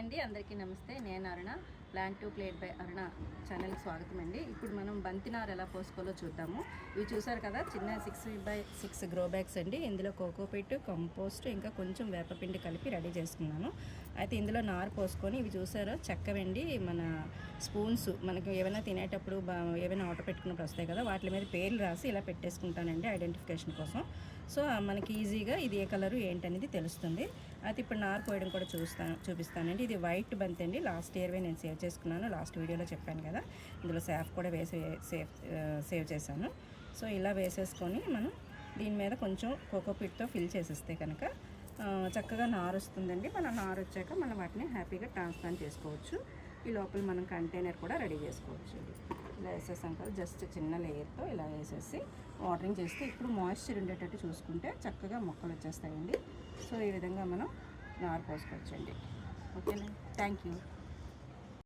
Hi అండి, అందరికీ నమస్తే. నేను అరుణ, ప్లాన్ టు ప్లేట్ బై అరుణ ఛానల్కి స్వాగతం అండి. ఇప్పుడు మనం బంతినారు ఎలా పోసుకోవాలో చూద్దాము. ఇవి చూసారు కదా, చిన్న 6x6 గ్రో బ్యాగ్స్ అండి. ఇందులో కోకోపీట్, కంపోస్ట్, ఇంకా కొంచెం వేపపిండి కలిపి రెడీ చేసుకున్నాను. అయితే ఇందులో నారు పోసుకొని, ఇవి చూసారో చెక్కవండి, మన స్పూన్స్ మనకి ఏమైనా తినేటప్పుడు ఏమైనా ఆర్డర్ పెట్టుకున్నప్పుడు వస్తాయి కదా, వాటి మీద పేర్లు రాసి ఇలా పెట్టేసుకుంటానండి ఐడెంటిఫికేషన్ కోసం. సో మనకి ఈజీగా ఇది ఏ కలరు ఏంటనేది తెలుస్తుంది. అయితే ఇప్పుడు నారు పోయడం కూడా చూపిస్తానండి. ఇది వైట్ బంతి అండి. లాస్ట్ ఇయర్వే నేను సేవ్ చేసుకున్నాను, లాస్ట్ వీడియోలో చెప్పాను కదా. ఇందులో సాఫ్ కూడా సేవ్ చేశాను. సో ఇలా వేసేసుకొని మనం దీని మీద కొంచెం కోకోపీట్తో ఫిల్ చేసేస్తే కనుక చక్కగా నారు వస్తుందండి. మనం నారు వచ్చాక మనం వాటిని హ్యాపీగా ట్రాన్స్ప్లాంట్ చేసుకోవచ్చు. ఈ లోపల మనం కంటైనర్ కూడా రెడీ చేసుకోవచ్చు. ఇలా వేసేసాం కదా, జస్ట్ చిన్న లేయర్తో ఇలా వేసేసి వాటరింగ్ చేస్తే ఇప్పుడు మాయిశ్చర్ ఉండేటట్టు చూసుకుంటే చక్కగా మొక్కలు వచ్చేస్తాయండి. సో ఈ విధంగా మనం నారు పోసుకోవచ్చండి. ఓకేనా, థ్యాంక్ యూ.